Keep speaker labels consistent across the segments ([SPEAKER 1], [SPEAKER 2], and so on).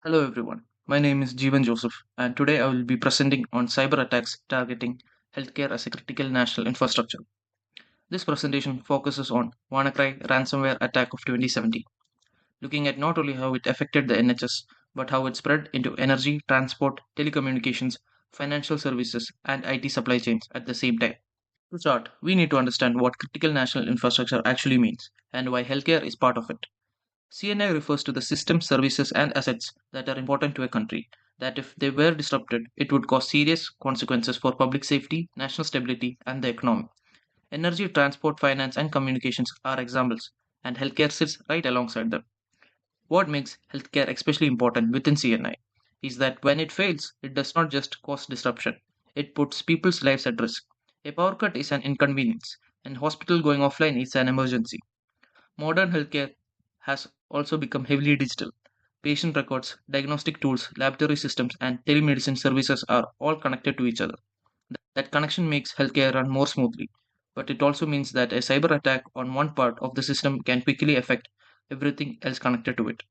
[SPEAKER 1] Hello everyone, my name is Jeevan Joseph and today I will be presenting on cyber attacks targeting healthcare as a critical national infrastructure. This presentation focuses on WannaCry ransomware attack of 2017, looking at not only how it affected the NHS but how it spread into energy, transport, telecommunications, financial services and IT supply chains at the same time. To start, we need to understand what critical national infrastructure actually means and why healthcare is part of it. CNI refers to the systems, services, and assets that are important to a country, that if they were disrupted, it would cause serious consequences for public safety, national stability, and the economy. Energy, transport, finance, and communications are examples, and healthcare sits right alongside them. What makes healthcare especially important within CNI is that when it fails, it does not just cause disruption, it puts people's lives at risk. A power cut is an inconvenience, and hospital going offline is an emergency. Modern healthcare has also become heavily digital. Patient records, diagnostic tools, laboratory systems, and telemedicine services are all connected to each other. That connection makes healthcare run more smoothly, but it also means that a cyber attack on one part of the system can quickly affect everything else connected to it.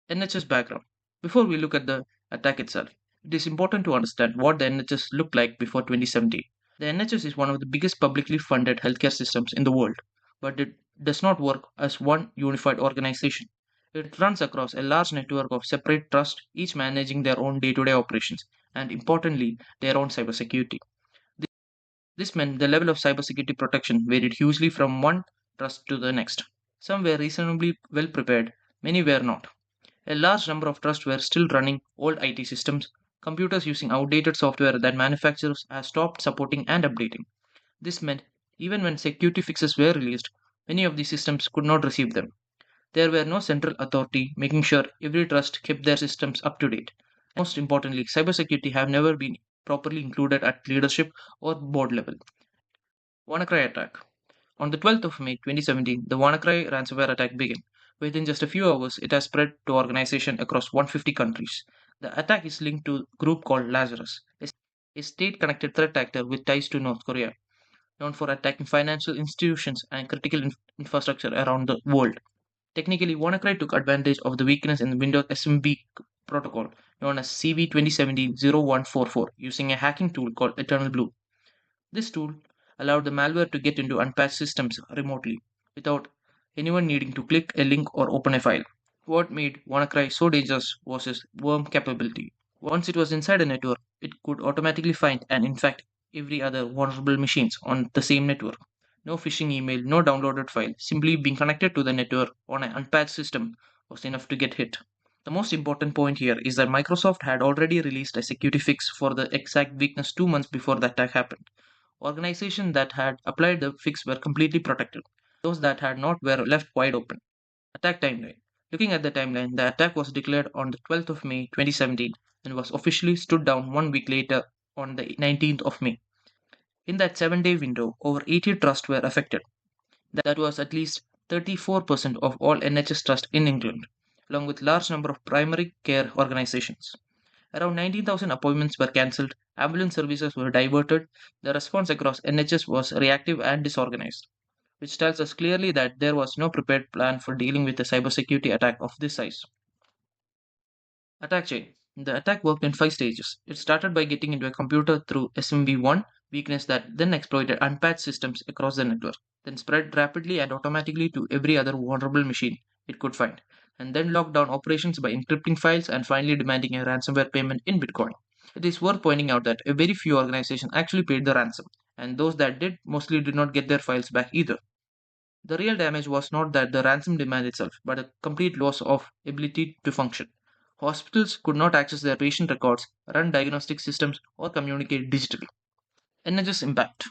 [SPEAKER 1] NHS background. Before we look at the attack itself, it is important to understand what the NHS looked like before 2017. The NHS is one of the biggest publicly funded healthcare systems in the world, but it does not work as one unified organization. It runs across a large network of separate trusts, each managing their own day to day operations and, importantly, their own cybersecurity. This meant the level of cybersecurity protection varied hugely from one trust to the next. Some were reasonably well prepared, many were not. A large number of trusts were still running old IT systems, computers using outdated software that manufacturers have stopped supporting and updating. This meant even when security fixes were released, many of these systems could not receive them. There were no central authority making sure every trust kept their systems up to date. Most importantly, cybersecurity have never been properly included at leadership or board level. WannaCry attack. On the 12th of May 2017, the WannaCry ransomware attack began. Within just a few hours, it has spread to organizations across 150 countries. The attack is linked to a group called Lazarus, a state-connected threat actor with ties to North Korea, known for attacking financial institutions and critical infrastructure around the world. Technically, WannaCry took advantage of the weakness in the Windows SMB protocol, known as CV 2017-0144, using a hacking tool called Eternal Blue. This tool allowed the malware to get into unpatched systems remotely, without anyone needing to click a link or open a file. What made WannaCry so dangerous was its worm capability. Once it was inside a network, it could automatically find and infect every other vulnerable machines on the same network. No phishing email, no downloaded file, simply being connected to the network on an unpatched system was enough to get hit. The most important point here is that Microsoft had already released a security fix for the exact weakness 2 months before the attack happened. Organizations that had applied the fix were completely protected. Those that had not were left wide open. Attack timeline. Looking at the timeline, the attack was declared on the 12th of May 2017 and was officially stood down 1 week later on the 19th of May. In that 7 day window, over 80 trusts were affected. That was at least 34% of all NHS trusts in England, along with large number of primary care organizations. Around 19,000 appointments were cancelled, ambulance services were diverted, the response across NHS was reactive and disorganized, which tells us clearly that there was no prepared plan for dealing with a cybersecurity attack of this size. Attack chain. The attack worked in 5 stages. It started by getting into a computer through SMB1 weakness that then exploited unpatched systems across the network, then spread rapidly and automatically to every other vulnerable machine it could find, and then locked down operations by encrypting files and finally demanding a ransomware payment in Bitcoin. It is worth pointing out that a very few organizations actually paid the ransom, and those that did mostly did not get their files back either. The real damage was not that the ransom demand itself, but a complete loss of ability to function. Hospitals could not access their patient records, run diagnostic systems, or communicate digitally. NHS impact.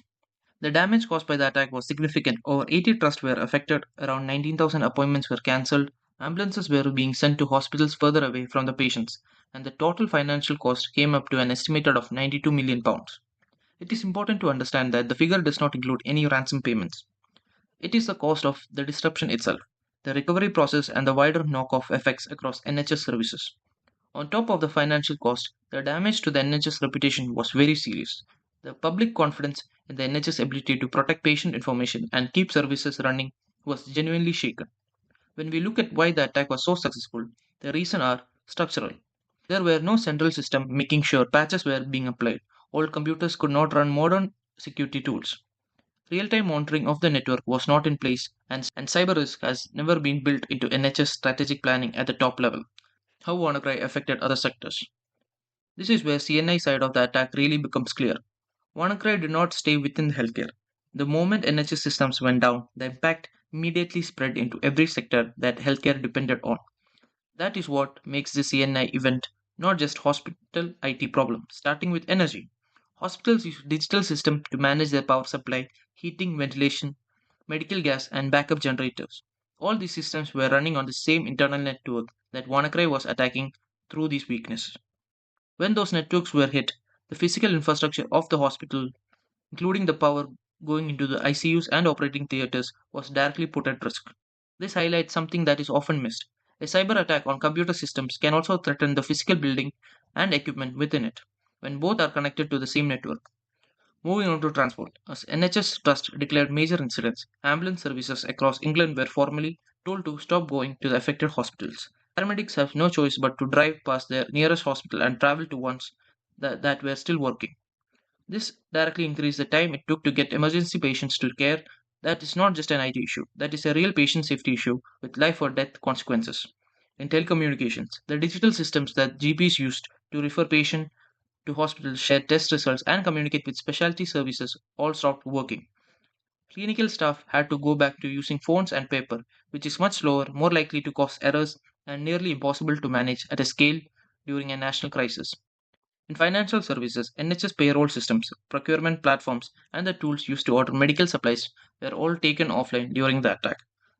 [SPEAKER 1] The damage caused by the attack was significant. Over 80 trusts were affected, around 19,000 appointments were cancelled, ambulances were being sent to hospitals further away from the patients, and the total financial cost came up to an estimated of £92 million. It is important to understand that the figure does not include any ransom payments. It is the cost of the disruption itself, the recovery process, and the wider knock-off effects across NHS services. On top of the financial cost, the damage to the NHS reputation was very serious. The public confidence in the NHS ability to protect patient information and keep services running was genuinely shaken. When we look at why the attack was so successful, the reasons are structural. There were no central system making sure patches were being applied. Old computers could not run modern security tools. Real-time monitoring of the network was not in place, and cyber risk has never been built into NHS strategic planning at the top level. How WannaCry affected other sectors. This is where CNI side of the attack really becomes clear. WannaCry did not stay within healthcare. The moment NHS systems went down, the impact immediately spread into every sector that healthcare depended on. That is what makes the CNI event not just hospital IT problem, starting with energy. Hospitals use digital systems to manage their power supply, heating, ventilation, medical gas, and backup generators. All these systems were running on the same internal network that WannaCry was attacking through these weaknesses. When those networks were hit, the physical infrastructure of the hospital, including the power going into the ICUs and operating theaters, was directly put at risk. This highlights something that is often missed. A cyber attack on computer systems can also threaten the physical building and equipment within it, when both are connected to the same network. Moving on to transport, as NHS Trust declared major incidents, ambulance services across England were formally told to stop going to the affected hospitals. Paramedics have no choice but to drive past their nearest hospital and travel to ones that were still working. This directly increased the time it took to get emergency patients to care. That is not just an IT issue, that is a real patient safety issue with life or death consequences. In telecommunications, the digital systems that GPs used to refer patients to hospitals, share test results, and communicate with specialty services all stopped working. Clinical staff had to go back to using phones and paper, which is much slower, more likely to cause errors, and nearly impossible to manage at a scale during a national crisis. In financial services, NHS payroll systems, procurement platforms, and the tools used to order medical supplies were all taken offline during the attack.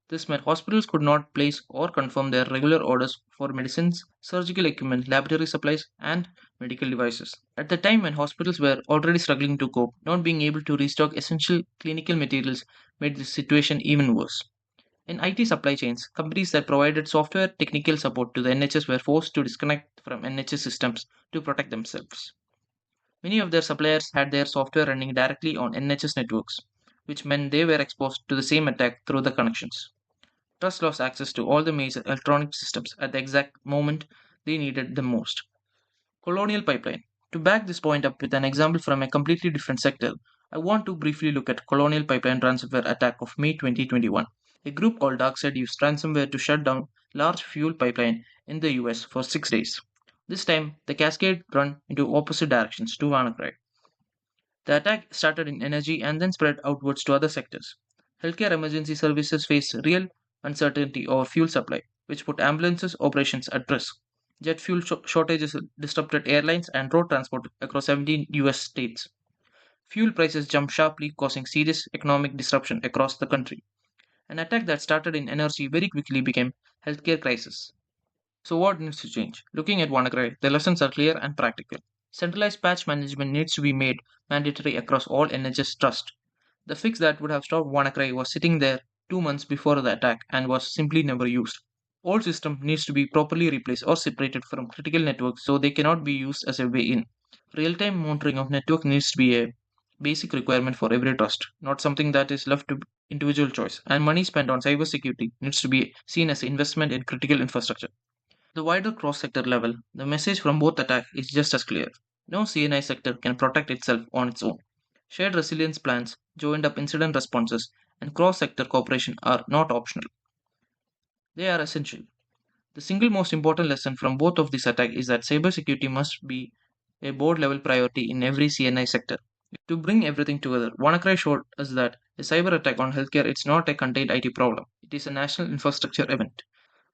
[SPEAKER 1] This meant hospitals could not place or confirm their regular orders for medicines, surgical equipment, laboratory supplies, and medical devices. At the time when hospitals were already struggling to cope, not being able to restock essential clinical materials made the situation even worse. In IT supply chains, companies that provided software technical support to the NHS were forced to disconnect from NHS systems to protect themselves. Many of their suppliers had their software running directly on NHS networks, which meant they were exposed to the same attack through the connections. Trust lost access to all the major electronic systems at the exact moment they needed them most. Colonial Pipeline. To back this point up with an example from a completely different sector, I want to briefly look at Colonial Pipeline ransomware attack of May 2021. A group called DarkSide used ransomware to shut down large fuel pipeline in the US for 6 days. This time, the cascade run into opposite directions to WannaCry. The attack started in energy and then spread outwards to other sectors. Healthcare emergency services faced real uncertainty over fuel supply, which put ambulances operations at risk. Jet fuel shortages disrupted airlines and road transport across 17 US states. Fuel prices jumped sharply, causing serious economic disruption across the country. An attack that started in energy very quickly became healthcare crisis. So what needs to change? Looking at WannaCry, the lessons are clear and practical. Centralized patch management needs to be made mandatory across all NHS trust. The fix that would have stopped WannaCry was sitting there 2 months before the attack and was simply never used. Old system needs to be properly replaced or separated from critical networks so they cannot be used as a way in. Real-time monitoring of network needs to be a basic requirement for every trust, not something that is left to individual choice. And money spent on cybersecurity needs to be seen as investment in critical infrastructure. The wider cross-sector level, the message from both attacks is just as clear. No CNI sector can protect itself on its own. Shared resilience plans, joined up incident responses, and cross-sector cooperation are not optional. They are essential. The single most important lesson from both of these attacks is that cybersecurity must be a board level priority in every CNI sector. To bring everything together, WannaCry showed us that a cyber attack on healthcare is not a contained IT problem. It is a national infrastructure event.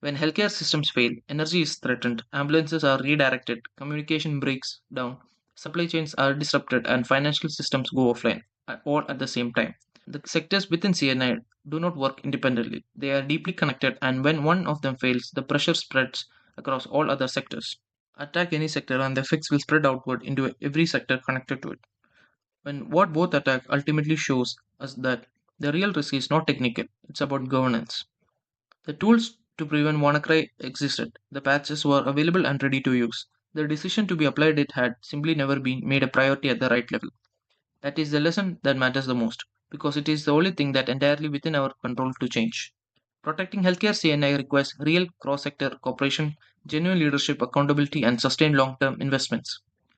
[SPEAKER 1] When healthcare systems fail, energy is threatened, ambulances are redirected, communication breaks down, supply chains are disrupted, and financial systems go offline, all at the same time. The sectors within CNI do not work independently. They are deeply connected, and when one of them fails, the pressure spreads across all other sectors. Attack any sector, and the effects will spread outward into every sector connected to it. When what both attack ultimately shows us that the real risk is not technical, it's about governance. The tools to prevent WannaCry existed, the patches were available and ready to use. The decision to be applied it had simply never been made a priority at the right level. That is the lesson that matters the most, because it is the only thing that entirely within our control to change. Protecting healthcare CNI requires real cross sector cooperation, genuine leadership, accountability, and sustained long term investments.